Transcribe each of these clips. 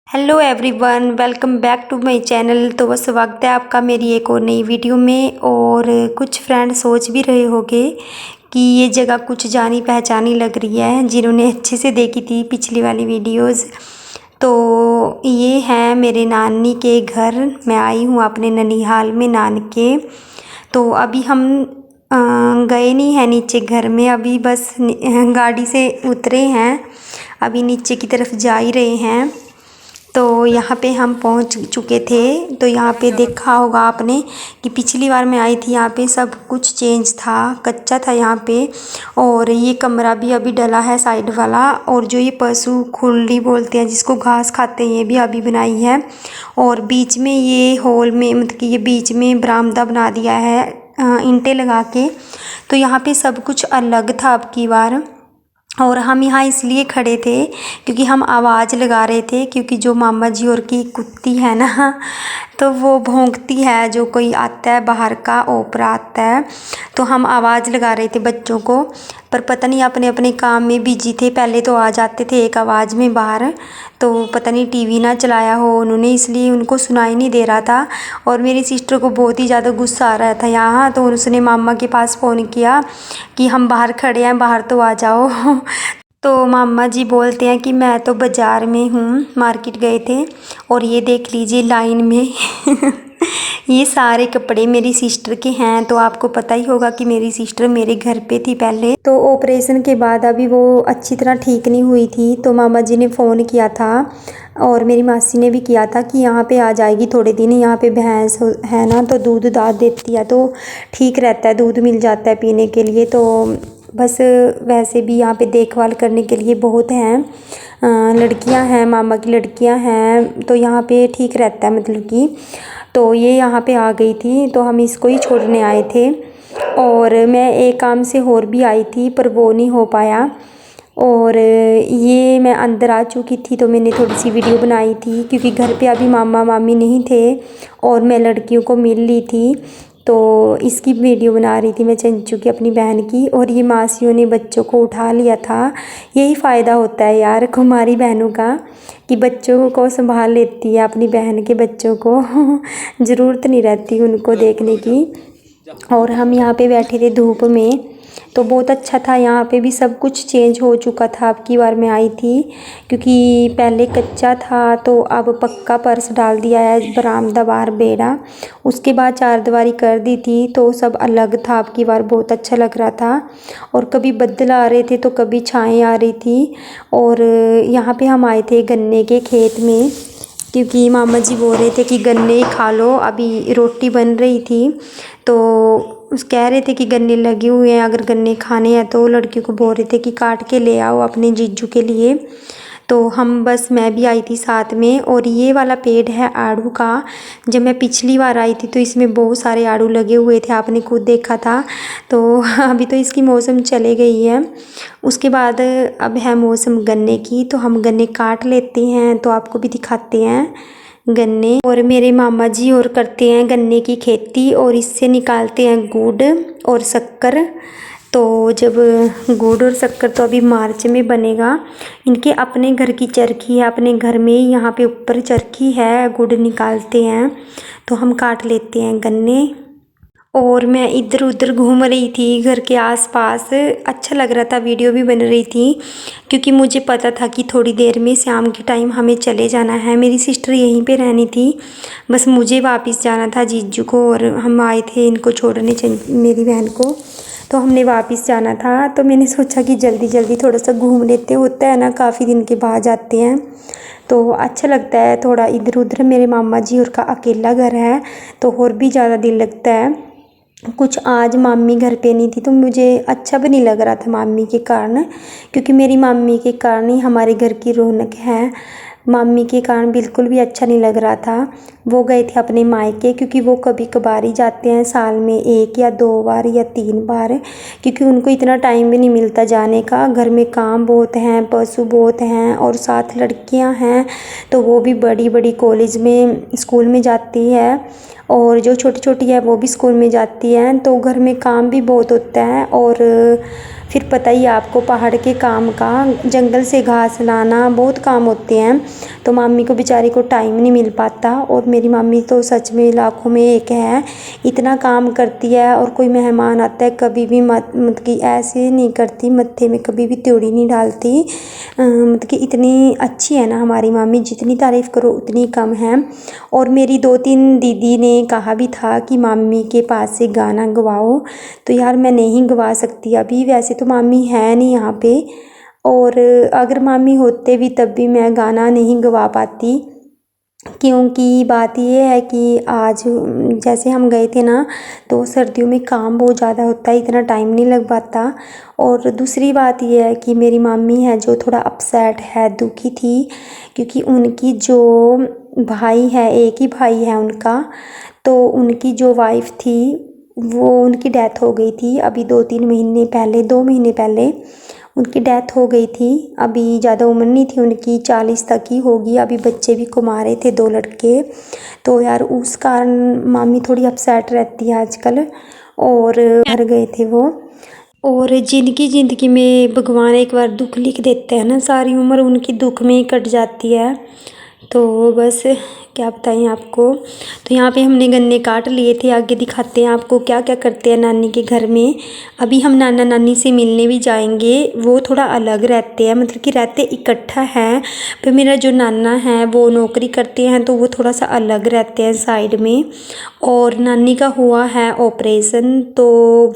Hello everyone, welcome back to my channel. तो बस स्वागत है आपका मेरी एक और नई वीडियो में। और कुछ फ्रेंड सोच भी रहे होंगे कि ये जगह कुछ जानी पहचानी लग रही है, जिन्होंने अच्छे से देखी थी पिछली वाली वीडियोस। तो ये है मेरे नानी के घर। मैं आई हूँ अपने ननिहाल में नानके। तो अभी हम गए नहीं हैं नीचे घर में, अभी बस गाड़ी से उतरे हैं, अभी नीचे की तरफ जा ही रहे हैं। तो यहाँ पे हम पहुँच चुके थे। तो यहाँ पे देखा होगा आपने कि पिछली बार मैं आई थी, यहाँ पे सब कुछ चेंज था, कच्चा था यहाँ पे। और ये कमरा भी अभी डला है साइड वाला। और जो ये पशु खुरली बोलते हैं, जिसको घास खाते हैं, ये भी अभी बनाई है। और बीच में ये हॉल में, मतलब कि ये बीच में बरामदा बना दिया है ईंटें लगा के। तो यहाँ पे सब कुछ अलग था अब की बार। और हम यहाँ इसलिए खड़े थे क्योंकि हम आवाज़ लगा रहे थे, क्योंकि जो मामा जी और की कुत्ती है ना, तो वो भौंकती है, जो कोई आता है बाहर का ओपरा आता है। तो हम आवाज़ लगा रहे थे बच्चों को, पर पता नहीं अपने अपने काम में बिजी थे। पहले तो आ जाते थे एक आवाज़ में बाहर, तो पता नहीं टीवी ना चलाया हो उन्होंने, इसलिए उनको सुनाई नहीं दे रहा था। और मेरी सिस्टर को बहुत ही ज़्यादा गुस्सा आ रहा था यहाँ, तो उसने मामा के पास फ़ोन किया कि हम बाहर खड़े हैं, बाहर तो आ जाओ। तो मामा जी बोलते हैं कि मैं तो बाज़ार में हूँ, मार्केट गए थे। और ये देख लीजिए लाइन में ये सारे कपड़े मेरी सिस्टर के हैं। तो आपको पता ही होगा कि मेरी सिस्टर मेरे घर पे थी पहले, तो ऑपरेशन के बाद अभी वो अच्छी तरह ठीक नहीं हुई थी। तो मामा जी ने फ़ोन किया था और मेरी मासी ने भी किया था कि यहाँ पे आ जाएगी थोड़े दिन। यहाँ पे भैंस है ना, तो दूध दाद देती है, तो ठीक रहता है, दूध मिल जाता है पीने के लिए। तो बस वैसे भी यहाँ पे देखभाल करने के लिए बहुत हैं, लड़कियाँ हैं, मामा की लड़कियाँ हैं, तो यहाँ पे ठीक रहता है, मतलब कि। तो ये यहाँ पे आ गई थी, तो हम इसको ही छोड़ने आए थे। और मैं एक काम से और भी आई थी, पर वो नहीं हो पाया। और ये मैं अंदर आ चुकी थी, तो मैंने थोड़ी सी वीडियो बनाई थी, क्योंकि घर पे अभी मामा मामी नहीं थे और मैं लड़कियों को मिल ली थी। तो इसकी वीडियो बना रही थी मैं, चंचू की, अपनी बहन की। और ये मासियों ने बच्चों को उठा लिया था। यही फ़ायदा होता है यार कुमारी बहनों का, कि बच्चों को संभाल लेती है अपनी बहन के बच्चों को। ज़रूरत नहीं रहती उनको देखने की। और हम यहाँ पे बैठे थे धूप में, तो बहुत अच्छा था। यहाँ पे भी सब कुछ चेंज हो चुका था अब की बार मैं आई थी, क्योंकि पहले कच्चा था, तो अब पक्का फर्श डाल दिया है, बरामदा बाहर बेड़ा, उसके बाद चारदीवारी कर दी थी। तो सब अलग था अब की बार, बहुत अच्छा लग रहा था। और कभी बादल आ रहे थे तो कभी छाएँ आ रही थी। और यहाँ पे हम आए थे गन्ने के खेत में, क्योंकि मामा जी बोल रहे थे कि गन्ने खा लो, अभी रोटी बन रही थी। तो उस कह रहे थे कि गन्ने लगे हुए हैं, अगर गन्ने खाने हैं तो लड़कियों को बोल रहे थे कि काट के ले आओ अपने जीजू के लिए। तो हम बस, मैं भी आई थी साथ में। और ये वाला पेड़ है आड़ू का। जब मैं पिछली बार आई थी तो इसमें बहुत सारे आड़ू लगे हुए थे, आपने खुद देखा था। तो अभी तो इसकी मौसम चले गई है, उसके बाद अब है मौसम गन्ने की। तो हम गन्ने काट लेते हैं, तो आपको भी दिखाते हैं गन्ने। और मेरे मामा जी और करते हैं गन्ने की खेती, और इससे निकालते हैं गुड़ और शक्कर। तो जब गुड़ और शक्कर तो अभी मार्च में बनेगा। इनके अपने घर की चरखी है, अपने घर में ही यहाँ पे ऊपर चरखी है, गुड़ निकालते हैं। तो हम काट लेते हैं गन्ने। और मैं इधर उधर घूम रही थी घर के आसपास, अच्छा लग रहा था, वीडियो भी बन रही थी, क्योंकि मुझे पता था कि थोड़ी देर में शाम के टाइम हमें चले जाना है। मेरी सिस्टर यहीं पे रहनी थी, बस मुझे वापस जाना था जीजू को, और हम आए थे इनको छोड़ने, मेरी बहन को। तो हमने वापस जाना था, तो मैंने सोचा कि जल्दी जल्दी थोड़ा सा घूम लेते, होता है ना, काफ़ी दिन के बाद जाते हैं तो अच्छा लगता है थोड़ा इधर उधर। मेरे मामा जी और का अकेला घर है, तो और भी ज़्यादा दिल लगता है। कुछ आज मामी घर पे नहीं थी, तो मुझे अच्छा भी नहीं लग रहा था मामी के कारण, क्योंकि मेरी मामी के कारण ही हमारे घर की रौनक है। मामी के कारण बिल्कुल भी अच्छा नहीं लग रहा था। वो गए थे अपने मायके, क्योंकि वो कभी कभार ही जाते हैं, साल में 1 या 2 बार या 3 बार, क्योंकि उनको इतना टाइम भी नहीं मिलता जाने का। घर में काम बहुत हैं, पशु बहुत हैं, और साथ लड़कियां हैं, तो वो भी बड़ी बड़ी कॉलेज में, स्कूल में जाती है, और जो छोटी छोटी है वो भी स्कूल में जाती हैं। तो घर में काम भी बहुत होता है, और फिर पता ही आपको पहाड़ के काम का, जंगल से घास लाना बहुत काम होते हैं, तो मामी को बेचारी को टाइम नहीं मिल पाता। और मेरी मामी तो सच में लाखों में एक है, इतना काम करती है। और कोई मेहमान आता है कभी भी मतलब कि ऐसे नहीं करती, मत्थे में कभी भी त्योड़ी नहीं डालती। मतलब कि इतनी अच्छी है ना हमारी मामी, जितनी तारीफ़ करो उतनी कम है। और मेरी 2-3 दीदी ने कहा भी था कि मामी के पास से गाना गवाओ, तो यार मैं नहीं गवा सकती अभी, वैसे तो मामी है नहीं यहाँ पे, और अगर मामी होते भी तब भी मैं गाना नहीं गवा पाती। क्योंकि बात ये है कि आज जैसे हम गए थे ना, तो सर्दियों में काम बहुत ज़्यादा होता है, इतना टाइम नहीं लग पाता। और दूसरी बात ये है कि मेरी मामी है जो थोड़ा अपसेट है, दुखी थी, क्योंकि उनकी जो भाई है, एक ही भाई है उनका, तो उनकी जो वाइफ थी वो उनकी डेथ हो गई थी अभी 2-3 महीने पहले, 2 महीने पहले उनकी डेथ हो गई थी। अभी ज़्यादा उम्र नहीं थी उनकी, 40 तक ही होगी। अभी बच्चे भी कुंवारे थे, 2 लड़के। तो यार उस कारण मामी थोड़ी अपसेट रहती है आजकल, और घर गए थे वो। और जिनकी ज़िंदगी में भगवान एक बार दुख लिख देते हैं ना, सारी उम्र उनकी दुख में ही कट जाती है। तो बस क्या बताएं आपको। तो यहाँ पे हमने गन्ने काट लिए थे, आगे दिखाते हैं आपको क्या क्या करते हैं नानी के घर में। अभी हम नाना नानी से मिलने भी जाएंगे, वो थोड़ा अलग रहते हैं, मतलब कि रहते इकट्ठा है, पर मेरा जो नाना है वो नौकरी करते हैं, तो वो थोड़ा सा अलग रहते हैं साइड में। और नानी का हुआ है ऑपरेशन, तो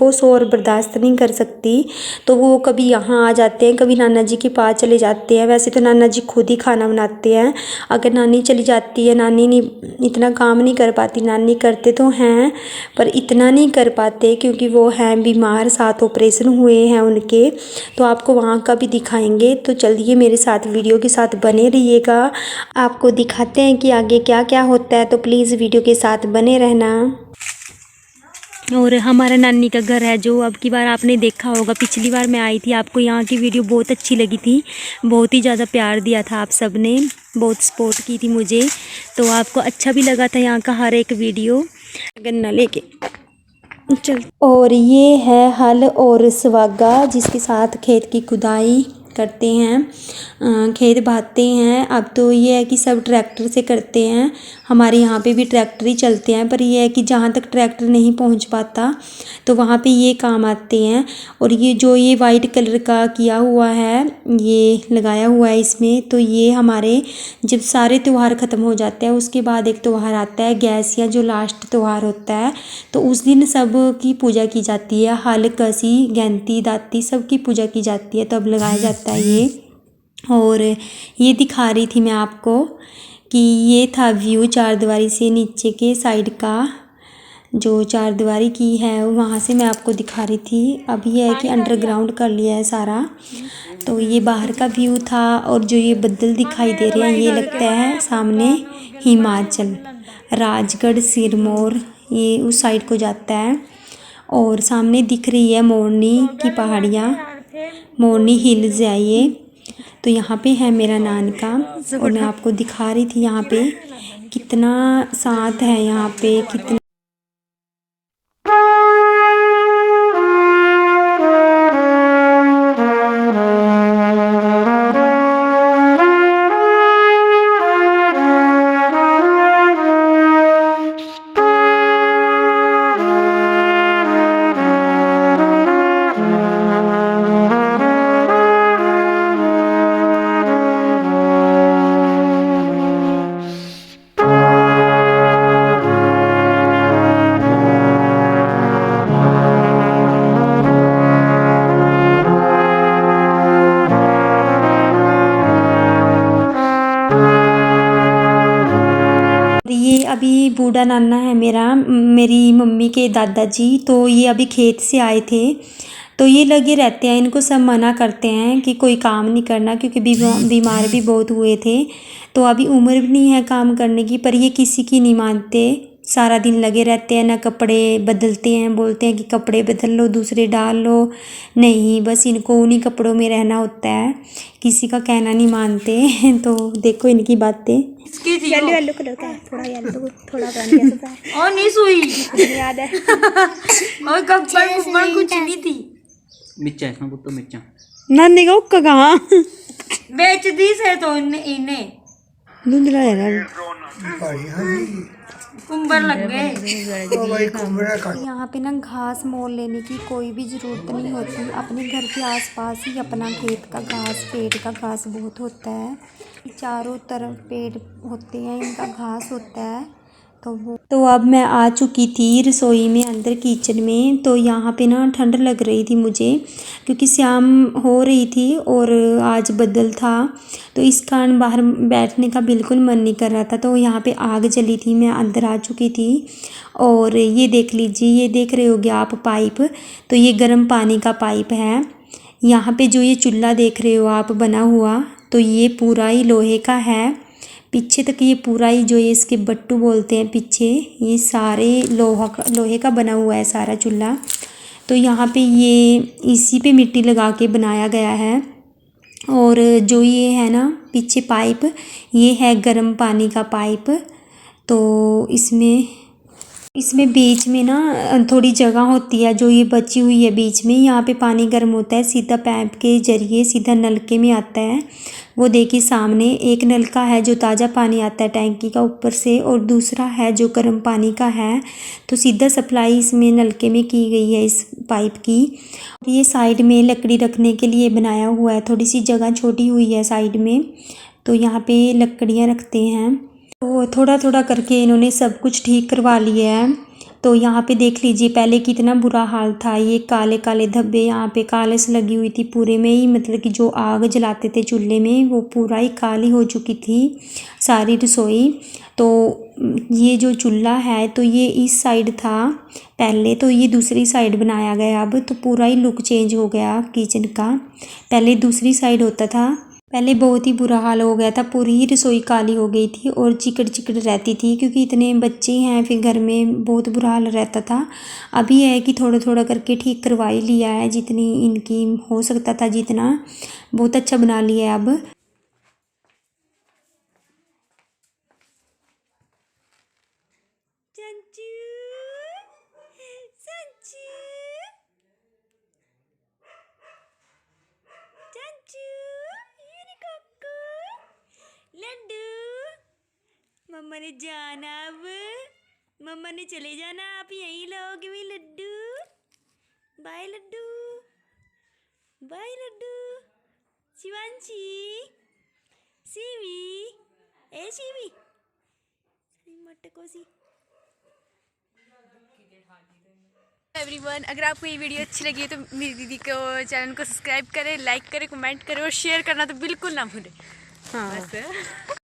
वो शोर बर्दाश्त नहीं कर सकती, तो वो कभी यहाँ आ जाते हैं, कभी नाना जी के पास चले जाते हैं। वैसे तो नाना जी खुद ही खाना बनाते हैं, अगर नानी चली जाती है, नानी नहीं इतना काम नहीं कर पाती, नानी करते तो हैं पर इतना नहीं कर पाते, क्योंकि वो हैं बीमार, 7 ऑपरेशन हुए हैं उनके, तो आपको वहाँ का भी दिखाएंगे। तो चलिए मेरे साथ वीडियो के साथ बने रहिएगा, आपको दिखाते हैं कि आगे क्या क्या होता है, तो प्लीज़ वीडियो के साथ बने रहना। और हमारा नानी का घर है जो अब की बार आपने देखा होगा, पिछली बार मैं आई थी, आपको यहाँ की वीडियो बहुत अच्छी लगी थी, बहुत ही ज़्यादा प्यार दिया था आप सब ने, बहुत सपोर्ट की थी मुझे, तो आपको अच्छा भी लगा था यहाँ का हर एक वीडियो। गन्ना लेके चल। और ये है हल और सुहागा, जिसके साथ खेत की खुदाई करते हैं, खेत बांधते हैं। अब तो ये है कि सब ट्रैक्टर से करते हैं, हमारे यहाँ पे भी ट्रैक्टर ही चलते हैं, पर ये है कि जहाँ तक ट्रैक्टर नहीं पहुँच पाता तो वहाँ पे ये काम आते हैं। और ये जो ये वाइट कलर का किया हुआ है, ये लगाया हुआ है इसमें, तो ये हमारे जब सारे त्यौहार ख़त्म हो जाते हैं उसके बाद एक त्यौहार आता है गैस, या जो लास्ट त्यौहार होता है, तो उस दिन सब की पूजा की जाती है, हल कसी गैंती दाती सब की पूजा की जाती है, तब लगाया जाता है ये। और ये दिखा रही थी मैं आपको कि ये था व्यू चारदीवारी से नीचे के साइड का, जो चारदीवारी की है वहाँ से मैं आपको दिखा रही थी। अब ये है कि अंडरग्राउंड कर लिया है सारा, तो ये बाहर का व्यू था। और जो ये बदल दिखाई दे रहे हैं, ये लगता है सामने हिमाचल, राजगढ़, सिरमौर, ये उस साइड को जाता है। और सामने दिख रही है मोरनी की पहाड़ियाँ, मोरनी हिल्स है ये, तो यहाँ पे है मेरा नानका। और मैं आपको दिखा रही थी यहाँ पे कितना साथ है, यहाँ पे कितना ये अभी बूढ़ा नाना है मेरा, मेरी मम्मी के दादाजी, तो ये अभी खेत से आए थे, तो ये लगे रहते हैं, इनको सब मना करते हैं कि कोई काम नहीं करना, क्योंकि बीमार भी बहुत हुए थे, तो अभी उम्र भी नहीं है काम करने की, पर ये किसी की नहीं मानते, सारा दिन लगे रहते हैं, ना कपड़े बदलते हैं, बोलते हैं कि कपड़े बदल लो, दूसरे डाल लो, नहीं बस इनको उन्हीं कपड़ों में रहना होता है, किसी का कहना नहीं मानते। तो देखो इनकी बातें, येलो येलो कलर का है, थोड़ा येलो थोड़ा ब्राउन जैसा है। और नहीं सुई मुझे याद है और कब्बर कुछ नहीं थी। मिर्चा इसमें पुत्तो मिर्चा नानी का उक्का कहाँ बेच दी से तो इन्हें धुंधला है ना कुंबर लग गए। यहाँ पे ना घास मोल लेने की कोई भी ज़रूरत नहीं होती, अपने घर के आसपास ही अपना खेत का घास, पेड़ का घास बहुत होता है, चारों तरफ पेड़ होते हैं, इनका घास होता है। तो अब मैं आ चुकी थी रसोई में, अंदर किचन में। तो यहाँ पे ना ठंड लग रही थी मुझे, क्योंकि शाम हो रही थी और आज बदल था, तो इस कारण बाहर बैठने का बिल्कुल मन नहीं कर रहा था। तो यहाँ पे आग जली थी, मैं अंदर आ चुकी थी। और ये देख लीजिए, ये देख रहे होगे आप पाइप, तो ये गर्म पानी का पाइप है। यहाँ पे जो ये चूल्हा देख रहे हो आप बना हुआ, तो ये पूरा ही लोहे का है। पीछे तक ये पूरा ही जो ये इसके बट्टू बोलते हैं पीछे, ये सारे लोहे का बना हुआ है सारा चूल्हा। तो यहाँ पे ये इसी पे मिट्टी लगा के बनाया गया है। और जो ये है ना पीछे पाइप, ये है गर्म पानी का पाइप। तो इसमें बीच में ना थोड़ी जगह होती है जो ये बची हुई है बीच में, यहाँ पे पानी गर्म होता है, सीधा पाइप के जरिए सीधा नलके में आता है। वो देखिए सामने एक नलका है जो ताज़ा पानी आता है टैंकी का ऊपर से, और दूसरा है जो गर्म पानी का है। तो सीधा सप्लाई इसमें नलके में की गई है इस पाइप की। ये साइड में लकड़ी रखने के लिए बनाया हुआ है, थोड़ी सी जगह छोटी हुई है साइड में, तो यहाँ पे लकड़ियाँ रखते हैं। तो थोड़ा थोड़ा करके इन्होंने सब कुछ ठीक करवा लिया है। तो यहाँ पे देख लीजिए पहले कितना बुरा हाल था, ये काले काले धब्बे, यहाँ पे कालस लगी हुई थी पूरे में ही, मतलब कि जो आग जलाते थे चूल्हे में वो पूरा ही काली हो चुकी थी सारी रसोई। तो ये जो चूल्हा है तो ये इस साइड था पहले, तो ये दूसरी साइड बनाया गया अब, तो पूरा ही लुक चेंज हो गया किचन का। पहले दूसरी साइड होता था, पहले बहुत ही बुरा हाल हो गया था, पूरी ही रसोई काली हो गई थी और चिकड़ चिकड़ रहती थी, क्योंकि इतने बच्चे हैं फिर घर में बहुत बुरा हाल रहता था। अभी है कि थोड़ा थोड़ा करके ठीक करवा ही लिया है, जितनी इनकी हो सकता था जितना, बहुत अच्छा बना लिया है अब। मम्मा ने जाना, अब मम्मा ने चले जाना, आप यहीं रहोगे भी लड्डू। Bye Laddu, bye Laddu. शिवांशी, शिवी, ए शिवी, मटको सी। एवरीवन, अगर आपको ये वीडियो अच्छी लगी है तो मेरी दीदी को चैनल को सब्सक्राइब करें, लाइक करें, कमेंट करें और शेयर करना तो बिल्कुल ना भूलें। हाँ बस।